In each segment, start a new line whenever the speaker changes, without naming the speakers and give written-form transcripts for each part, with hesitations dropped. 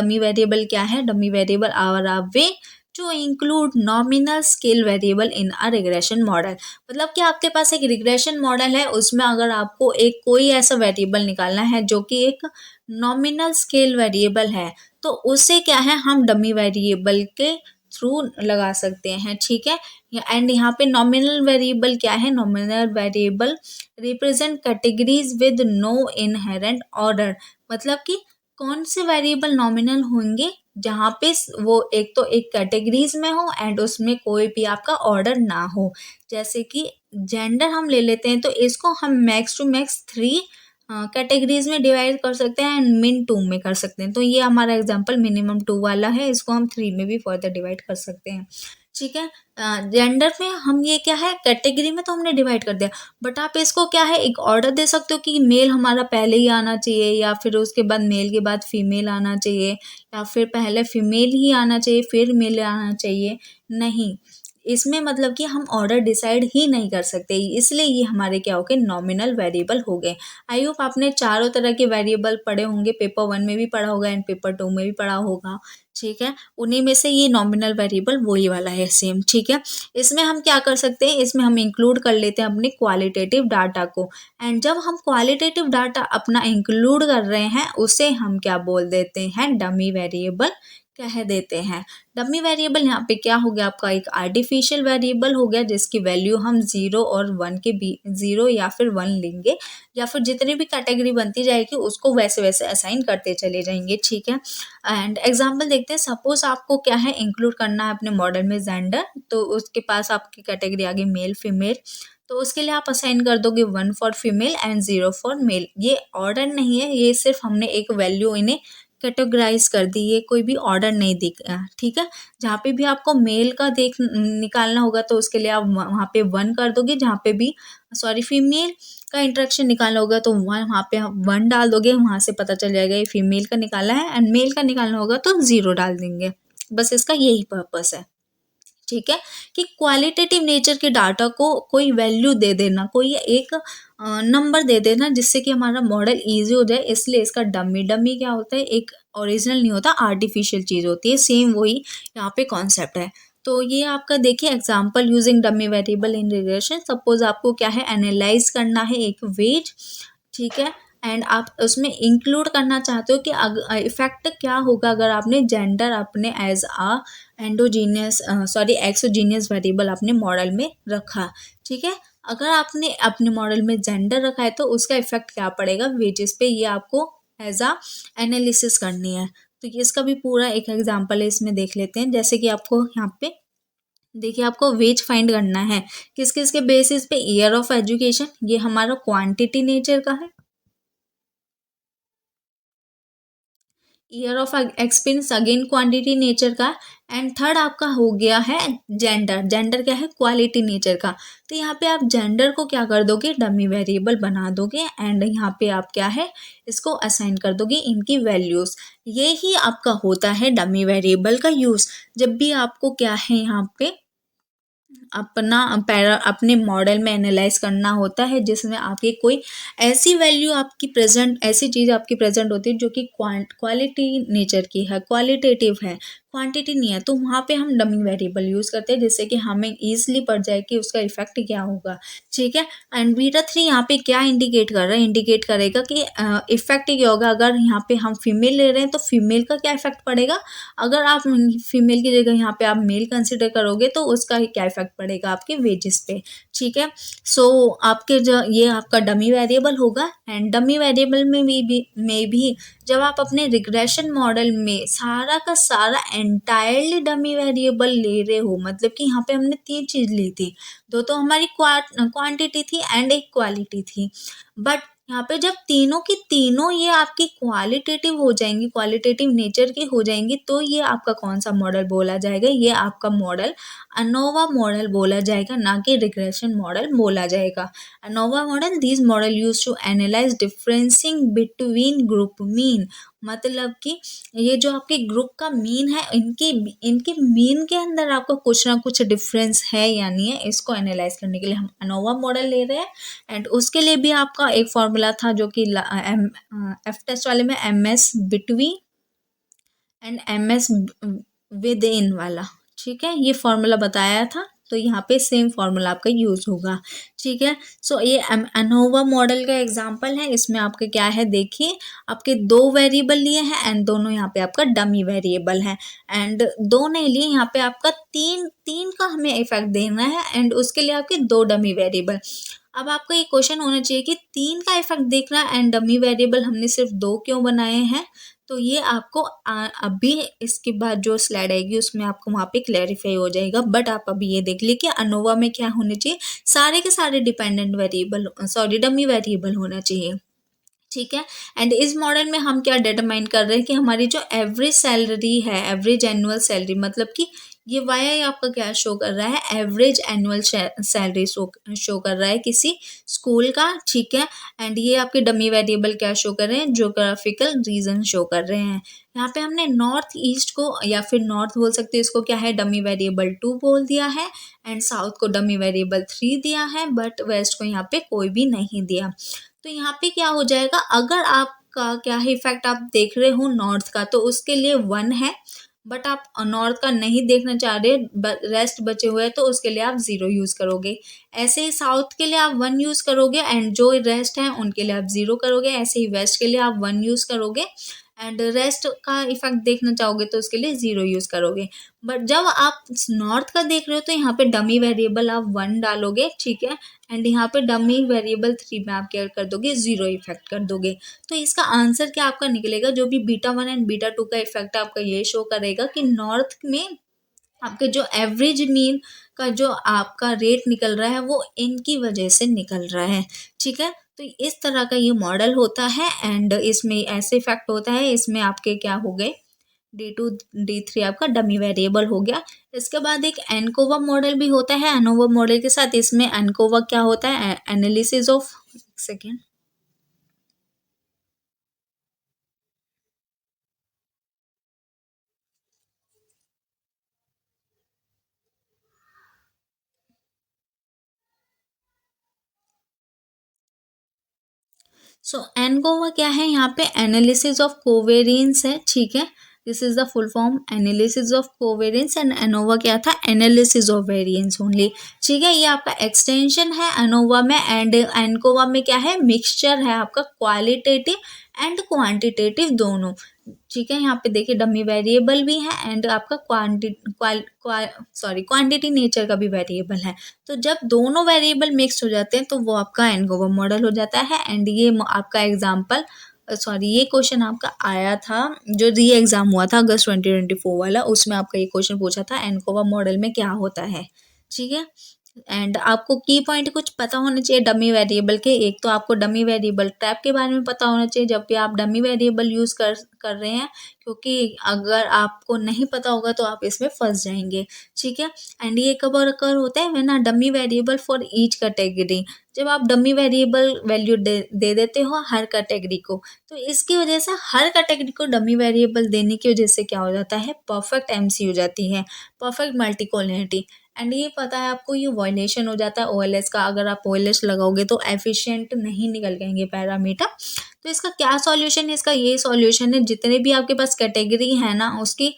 Dummy variable क्या है? Dummy variable are a way to include nominal scale variable in a regression model. मतलब कि आपके पास एक रिग्रेशन मॉडल है, उसमें अगर आपको एक कोई ऐसा वेरिएबल निकालना है जो कि एक नॉमिनल स्केल वेरिएबल है, तो उसे क्या है, हम डमी वेरिएबल के थ्रू लगा सकते हैं, ठीक है। एंड यहाँ पे नॉमिनल वेरिएबल क्या है? Nominal variable represent categories with no inherent order. मतलब कि कौन से वेरिएबल नॉमिनल होंगे जहाँ पे वो एक तो एक कैटेगरीज में हो एंड उसमें कोई भी आपका ऑर्डर ना हो। जैसे कि जेंडर हम ले लेते हैं, तो इसको हम मैक्स टू मैक्स 3 कैटेगरीज में डिवाइड कर सकते हैं एंड मिन 2 में कर सकते हैं। तो ये हमारा एग्जांपल मिनिमम 2 वाला है, इसको हम 3 में भी फर्दर डिवाइड कर सकते हैं, ठीक है। जेंडर में हम ये क्या है, कैटेगरी में तो हमने डिवाइड कर दिया, बट आप इसको क्या है, एक ऑर्डर दे सकते हो कि मेल हमारा पहले ही आना चाहिए, या फिर उसके बाद मेल के बाद फीमेल आना चाहिए, या फिर पहले फीमेल ही आना चाहिए फिर मेल आना चाहिए। नहीं, इसमें मतलब कि हम ऑर्डर डिसाइड ही नहीं कर सकते, इसलिए ये हमारे क्या हो गए, नॉमिनल वेरिएबल हो गए। आई होप आपने चारों तरह के वेरिएबल पढ़े होंगे, पेपर 1 में भी पढ़ा होगा एंड पेपर 2 में भी पढ़ा होगा, ठीक है। उन्हीं में से ये नॉमिनल वेरिएबल वही वाला है सेम, ठीक है। इसमें हम क्या कर सकते हैं, इसमें हम इंक्लूड कर लेते हैं अपने क्वालिटेटिव डाटा को, एंड जब हम क्वालिटेटिव डाटा अपना इंक्लूड कर रहे हैं, उसे हम क्या बोल देते हैं, डमी वेरिएबल कह देते हैं। डमी वेरिएबल यहाँ पे क्या हो गया, आपका एक आर्टिफिशियल वेरिएबल हो गया, जिसकी वैल्यू हम 0 और 1 के बीच, 0 या फिर 1 लेंगे, या फिर जितनी भी कैटेगरी बनती जाएगी उसको वैसे वैसे असाइन करते चले जाएंगे, ठीक है। एंड एग्जाम्पल देखते हैं, सपोज आपको क्या है, इंक्लूड करना है अपने मॉडल में जेंडर, तो उसके पास आपकी कैटेगरी आ गई मेल फीमेल, तो उसके लिए आप असाइन कर दोगे 1 for female and 0 for male. ये ऑर्डर नहीं है, ये सिर्फ हमने एक वैल्यू इन्हें कैटेगराइज कर दी, ये कोई भी ऑर्डर नहीं दिख रहा, ठीक है। जहाँ पे भी आपको मेल का देख निकालना होगा, तो उसके लिए आप वहाँ पे 1 कर दोगे, जहाँ पे भी सॉरी फीमेल का इंट्रैक्शन निकालना होगा तो वहाँ पे आप 1 डाल दोगे, वहाँ से पता चल जाएगा ये फीमेल का निकालना है, एंड मेल का निकालना होगा तो 0 डाल देंगे। बस इसका यही पर्पस है, ठीक है, कि क्वालिटेटिव नेचर के डाटा को कोई वैल्यू दे देना, कोई एक नंबर दे देना, जिससे कि हमारा मॉडल इजी हो जाए। इसलिए इसका डमी, डमी क्या होता है, एक ओरिजिनल नहीं होता, आर्टिफिशियल चीज़ होती है, सेम वही यहाँ पे कॉन्सेप्ट है। तो ये आपका देखिए example using dummy variable in regression. Suppose आपको क्या है, एनालाइज करना है एक वेट, ठीक है, एंड आप उसमें इंक्लूड करना चाहते हो कि इफेक्ट क्या होगा अगर आपने जेंडर अपने एज आ एंडोजीनियस एक्सोजीनियस वेरिएबल अपने मॉडल में रखा, ठीक है। अगर आपने अपने मॉडल में जेंडर रखा है तो उसका इफेक्ट क्या पड़ेगा वेजेस पे, ये आपको एज आ एनालिसिस करनी है। तो ये इसका भी पूरा एक एग्जांपल है, इसमें देख लेते हैं। जैसे कि आपको यहाँ पे देखिए, आपको वेज फाइंड करना है किस किस के बेसिस पे, ईयर ऑफ एजुकेशन, ये हमारा क्वांटिटी नेचर का है, year of experience again quantity nature का, एंड थर्ड आपका हो गया है जेंडर, जेंडर क्या है, क्वालिटी नेचर का। तो यहाँ पे आप जेंडर को क्या कर दोगे, डमी वेरिएबल बना दोगे, एंड यहाँ पे आप क्या है, इसको असाइन कर दोगे इनकी वैल्यूज। ये ही आपका होता है डमी वेरिएबल का यूज। जब भी आपको क्या है यहाँ पे अपना अपने मॉडल में एनालाइज करना होता है, जिसमें आपकी कोई ऐसी वैल्यू आपकी प्रेजेंट, ऐसी चीज़ आपकी प्रेजेंट होती है जो कि क्वालिटी नेचर की है, क्वालिटेटिव है, क्वांटिटी नहीं है, तो वहाँ पे हम डमी वेरिएबल यूज़ करते हैं, जिससे कि हमें ईजिली पड़ जाए कि उसका इफेक्ट क्या होगा, ठीक है। एंड बीटा 3 यहाँ पे क्या इंडिकेट कर रहा है, इंडिकेट करेगा कि इफेक्ट क्या होगा अगर यहाँ पे हम फीमेल ले रहे हैं, तो फीमेल का क्या इफेक्ट पड़ेगा, अगर आप फीमेल की जगह यहाँ पे आप मेल कंसिडर करोगे तो उसका क्या इफेक्ट पड़ेगा आपके वेजेस पे, ठीक है। सो आपके जो ये आपका डमी वेरिएबल होगा, एंड डमी वेरिएबल में भी जब आप अपने रिग्रेशन मॉडल में सारा का सारा एंटायरली डमी वेरिएबल ले रहे हो, मतलब कि यहाँ पे हमने 3 चीज़ ली थी, दो तो हमारी क्वांटिटी थी एंड एक क्वालिटी थी, बट यहाँ पे जब तीनों की तीनों ये आपकी क्वालिटेटिव हो जाएंगी, क्वालिटेटिव नेचर की हो जाएंगी, तो ये आपका कौन सा मॉडल बोला जाएगा, ये आपका मॉडल अनोवा मॉडल बोला जाएगा, ना कि रिग्रेशन मॉडल बोला जाएगा। ANOVA model, this model use to analyse differencing between group mean, मतलब कि ये जो आपके ग्रुप का मीन है, इनके मीन के अंदर आपको कुछ ना कुछ डिफरेंस है या नहीं है, इसको एनालाइज करने के लिए हम अनोवा मॉडल ले रहे हैं। एंड उसके लिए भी आपका एक फॉर्मूला था जो कि एफ टेस्ट वाले में MS between and M S within वाला, ठीक है, ये फॉर्मूला बताया था, तो यहाँ पे सेम फॉर्मूला आपका यूज होगा, ठीक है। सो ये एनोवा मॉडल का एग्जांपल है। इसमें आपके क्या है, देखिए आपके दो वेरिएबल लिए हैं एंड दोनों यहाँ पे आपका डमी वेरिएबल है, एंड दो नहीं लिए, यहाँ पे आपका तीन तीन का हमें इफेक्ट देना है एंड उसके लिए आपके दो डमी वेरिएबल। अब आपको ये क्वेश्चन होना चाहिए कि तीन का इफेक्ट देखना एंड डमी वेरिएबल हमने सिर्फ दो क्यों बनाए हैं, तो ये आपको अभी इसके बाद जो स्लाइड आएगी उसमें आपको वहाँ पे क्लैरिफाई हो जाएगा। बट आप अभी ये देख लीजिए कि अनोवा में क्या होने चाहिए, सारे के सारे dependent variable, sorry dummy variable होना चाहिए, ठीक है। एंड इस मॉडल में हम क्या डिटरमाइन कर रहे हैं कि हमारी जो एवरेज सैलरी है, एवरेज एनुअल सैलरी, मतलब कि ये वाई आपका क्या शो कर रहा है, एवरेज एनुअल सैलरी शो कर रहा है किसी स्कूल का, ठीक है। एंड ये आपके डमी वेरिएबल क्या शो कर रहे हैं, ज्योग्राफिकल रीजन शो कर रहे हैं। यहाँ पे हमने नॉर्थ ईस्ट को या फिर नॉर्थ बोल सकते हैं इसको, क्या है, डमी वेरिएबल 2 बोल दिया है, एंड साउथ को डमी वेरिएबल 3 दिया है, बट वेस्ट को यहाँ पे कोई भी नहीं दिया। तो यहाँ पे क्या हो जाएगा, अगर आपका क्या है इफेक्ट आप देख रहे हो नॉर्थ का, तो उसके लिए 1 है, बट आप नॉर्थ का नहीं देखना चाह रहे, रेस्ट बचे हुए हैं, तो उसके लिए आप 0 यूज करोगे। ऐसे ही साउथ के लिए आप 1 यूज करोगे एंड जो रेस्ट है उनके लिए आप 0 करोगे। ऐसे ही वेस्ट के लिए आप 1 यूज करोगे एंड रेस्ट का इफेक्ट देखना चाहोगे तो उसके लिए 0 यूज करोगे। बट जब आप नॉर्थ का देख रहे हो तो यहाँ पे डमी वेरिएबल आप 1 डालोगे, ठीक है, एंड यहाँ पे डमी वेरिएबल 3 में आप क्या कर दोगे, 0 इफेक्ट कर दोगे। तो इसका आंसर क्या आपका निकलेगा, जो भी बीटा 1 एंड बीटा 2 का इफेक्ट आपका ये शो करेगा कि नॉर्थ में आपके जो एवरेज मीन का जो आपका रेट निकल रहा है वो इनकी वजह से निकल रहा है, ठीक है। तो इस तरह का ये मॉडल होता है एंड इसमें ऐसे इफेक्ट होता है। इसमें आपके क्या हो गए, D2 D3 आपका डमी वेरिएबल हो गया। इसके बाद एक एनकोवा मॉडल भी होता है एनोवा मॉडल के साथ। इसमें एनकोवा क्या होता है, analysis of, second, so ANCOVA क्या है, यहाँ पे एनालिसिस ऑफ कोवेरियंस है, ठीक है। This is the full form, analysis of covariance, and ANOVA क्या था, एनालिसिस ऑफ वेरियंस ओनली, ठीक है। ये आपका एक्सटेंशन है एनोवा में, एंड एनकोवा में क्या है, मिक्सचर है आपका क्वालिटेटिव एंड क्वांटिटेटिव दोनों, ठीक है। यहाँ पे देखिए डमी वेरिएबल भी है एंड आपका क्वांटिटी नेचर का भी वेरिएबल है। तो जब दोनों वेरिएबल मिक्स हो जाते हैं तो वो आपका एनकोवा मॉडल हो जाता है। एंड ये आपका एग्जाम्पल, सॉरी ये क्वेश्चन आपका आया था जो री एग्जाम हुआ था अगस्त 2024 वाला, उसमें आपका ये क्वेश्चन पूछा था एनकोवा मॉडल में क्या होता है, ठीक है। एंड आपको की पॉइंट कुछ पता होना चाहिए डमी वेरिएबल के। एक तो आपको डमी वेरिएबल ट्रैप के बारे में पता होना चाहिए जब भी आप डमी वेरिएबल यूज कर रहे हैं, क्योंकि अगर आपको नहीं पता होगा तो आप इसमें फंस जाएंगे, ठीक है। एंड ये कब और अकर होता है, when dummy variable for each category, जब आप डमी वेरिएबल वैल्यू दे देते हो हर कैटेगरी को, तो इसकी वजह से हर कैटेगरी को डमी वेरिएबल देने की वजह से क्या हो जाता है, परफेक्ट एमसी हो जाती है, परफेक्ट मल्टीकोलिनिटी। एंड ये पता है आपको, ये वायलेशन हो जाता है ओएलएस का। अगर आप ओएलएस लगाओगे तो एफिशिएंट नहीं निकल जाएंगे पैरामीटर। तो इसका क्या सॉल्यूशन है, इसका ये सॉल्यूशन है, जितने भी आपके पास कैटेगरी है ना उसकी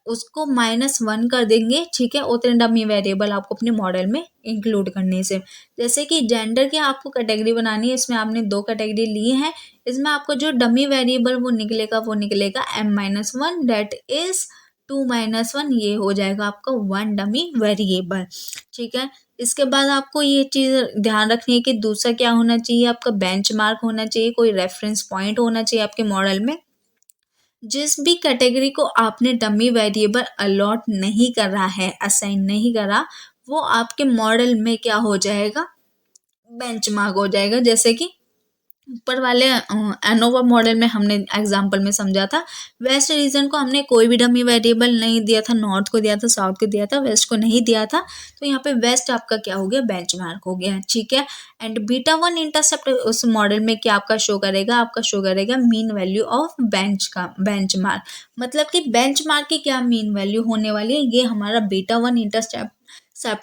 उसको -1 कर देंगे, ठीक है, उतने डमी वेरिएबल आपको अपने मॉडल में इंक्लूड करने से। जैसे कि जेंडर की आपको कैटेगरी बनानी है, इसमें आपने 2 कैटेगरी ली है, इसमें आपको जो डमी वेरिएबल वो निकलेगा M-1, दैट इज 2-1, ये हो जाएगा आपका 1 डमी वेरिएबल, ठीक है। इसके बाद आपको ये चीज़ ध्यान रखनी है कि दूसरा क्या होना चाहिए, आपका बेंचमार्क होना चाहिए, कोई रेफरेंस पॉइंट होना चाहिए आपके मॉडल में। जिस भी कैटेगरी को आपने डमी वेरिएबल अलॉट नहीं करा है, असाइन नहीं करा, वो आपके मॉडल में क्या हो जाएगा, बेंचमार्क हो जाएगा। जैसे कि ऊपर वाले एनोवा मॉडल में हमने एग्जांपल में समझा था, वेस्ट रीजन को हमने कोई भी डमी वेरिएबल नहीं दिया था, नॉर्थ को दिया था, साउथ को दिया था, वेस्ट को नहीं दिया था, तो यहाँ पे वेस्ट आपका क्या हो गया, बेंचमार्क हो गया, ठीक है। एंड बीटा 1 इंटरसेप्ट उस मॉडल में क्या आपका शो करेगा, आपका शो करेगा मीन वैल्यू ऑफ बेंचमार्क, मतलब कि बेंचमार्क की क्या मीन वैल्यू होने वाली है, ये हमारा बीटा 1 इंटरसेप्ट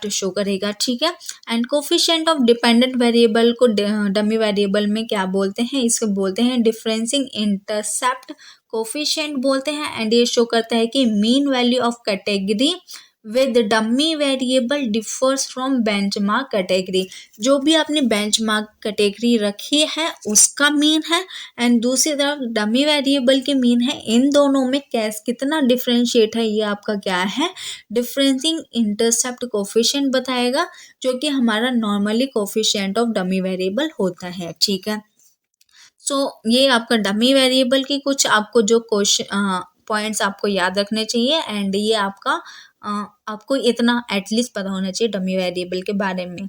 शो करेगा, ठीक है। And coefficient of dependent variable को डमी वेरिएबल में क्या बोलते हैं, इसको बोलते हैं डिफरेंसिंग इंटरसेप्ट कोफिशिएंट बोलते हैं एंड ये शो करता है कि mean value of category with dummy variable differs from benchmark category. जो भी आपने बेंचमार्क कैटेगरी रखी है उसका मीन है एंड दूसरी तरफ डमी वेरिएबल के मीन है। इन दोनों में कैस कितना डिफरेंशिएट है ये आपका क्या है, डिफरेंसिंग इंटरसेप्ट कोफिशिएंट बताएगा, जो कि हमारा normally coefficient of dummy variable होता है। ठीक है, सो ये आपका डमी वेरिएबल की कुछ आपको जो क्वेश्चन पॉइंट्स आपको याद रखने चाहिए एंड ये आपका आपको इतना एटलीस्ट पता होना चाहिए डमी वेरिएबल के बारे में।